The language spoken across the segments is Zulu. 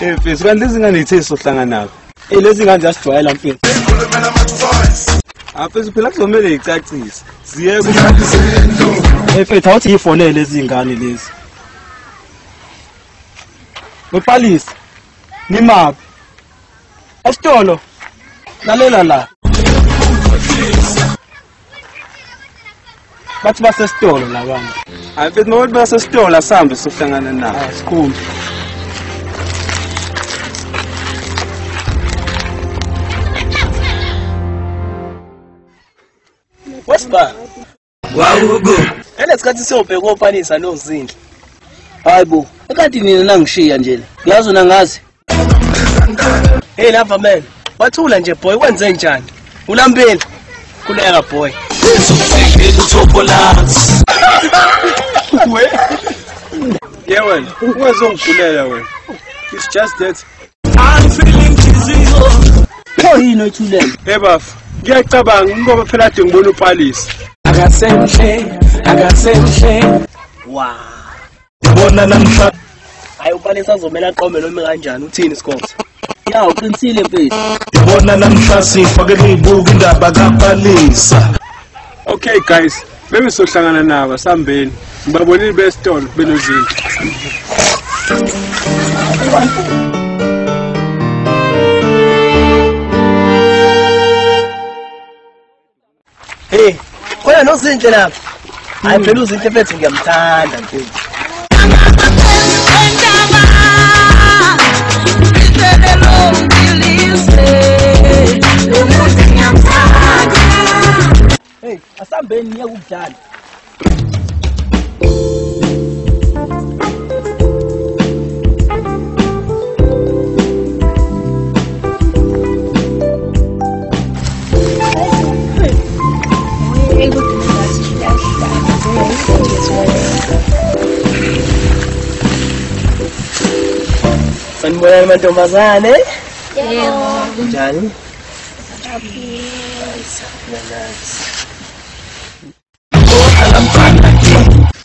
Mfethu kanti lezi ngane yithe sohlangana nabo. Lezi ngane ziyasijwayela mfethu. Mfethu phela kuzomela icacise. Ziye Mfethu awuthi yifonele lezi ngane lezi. Bepalisa. Nimaphi? Esitolo. Lalela la. Bathi basesitolo labantu. Mfethu mawuthi basesitolo asambe sohlangana nabo. Sikhulu. What's that? Wawugo. Elesikhathi siyobheka ophanisa nozindle. Hayibo, ekade nina nangishiya nje. Uyazi una ngazi? Hey lapha man. Wathula nje boy, wenze njani? Ulambeni. Kuleka boy. We. Yeah wena, ungezongibulela wena. It's just that I'm feeling dizzy. Oh yini othulele? hey bafu, ngiyacabanga ngoba phela ade ngibona upalisa. Akasenhle. Wow. Yabona namhla. Hayi upalisa azomela aqome noma kanjani uthini Scott? Ya uqinisile mfethu. Yabona namhla sifake ibuku indaba kaPalisa. Okay guys, bebe sohlangana nabo sambeni. Ngibabonile besitolo benozindlu. Hey, khona nozindle lapha. Hayi phela uzinhle mfethu ngiyamthanda mfethu. Hey, asambeni niye ukudlala. Sanibona mantombazane? Yebo. Njani?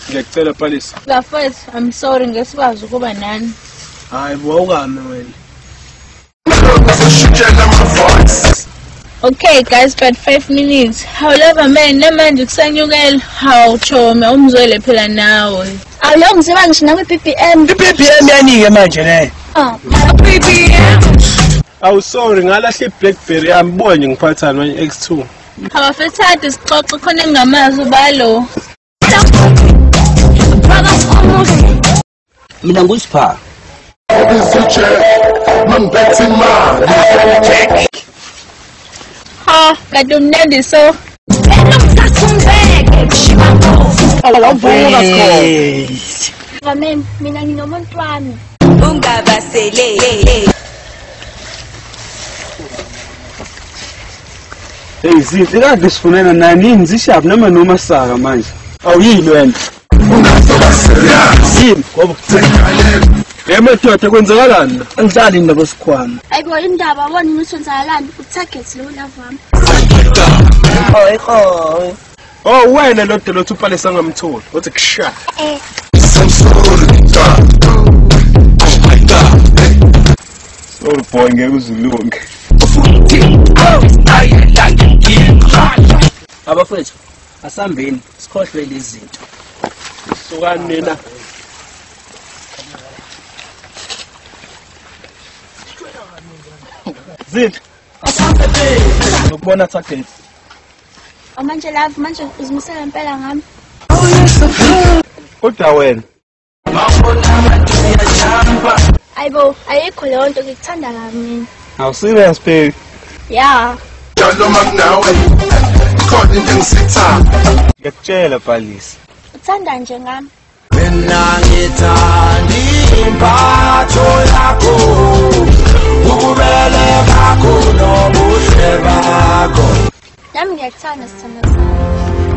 Ngiyacela palisa. Gafethu, I'm sorry ngesikwazi ukuba nani. Hayi buwawukame wena. Okay guys, but 5 minutes. However man, namanje kusanyukela. Hawu chome, umzwele phela nawe. Awuloko ngiziba ngisho nawe BBM. iBBM yanike manje le. Awu sorry ngalahle iBlackBerry yami bonye ngiphathana manje X2. Abafethathe sixoxe khona engamazi ubalo. Mina ngusipha. Ha, kade umnandi so. Awuvuka khona. Amen, mina nginomuntu wami. Ungabasele. Hey zinhle kade sifunena nani zishapu noma saka manje. Awuyini wena? Yini ngoba Madoda kwenzakalani? angihlali indaba esikhwama. Ayibo indaba wona ngithonzakalani utarget lo love wami. Oh wena lo dolo uPalisa ngamtholi. Uthi kusha. Sorry boy ngeke uzilunge. Abafethu asambeni sikhohlwe lezi zinto. Sukani nina. Zinhle. Ngokubona target. Manje love manje uzimisela impela ngami. Kodwa wena Ayibo ayikho leyo nto ngikuthanda kabi mina. awu serious baby. Yeah. Ngiyakutshela Palisa. Uthanda nje ngami. Mina ngithanda impatho yakho. Ukubele bakho nobuhle bakho. Nami ngiyakuthanda sithando sami.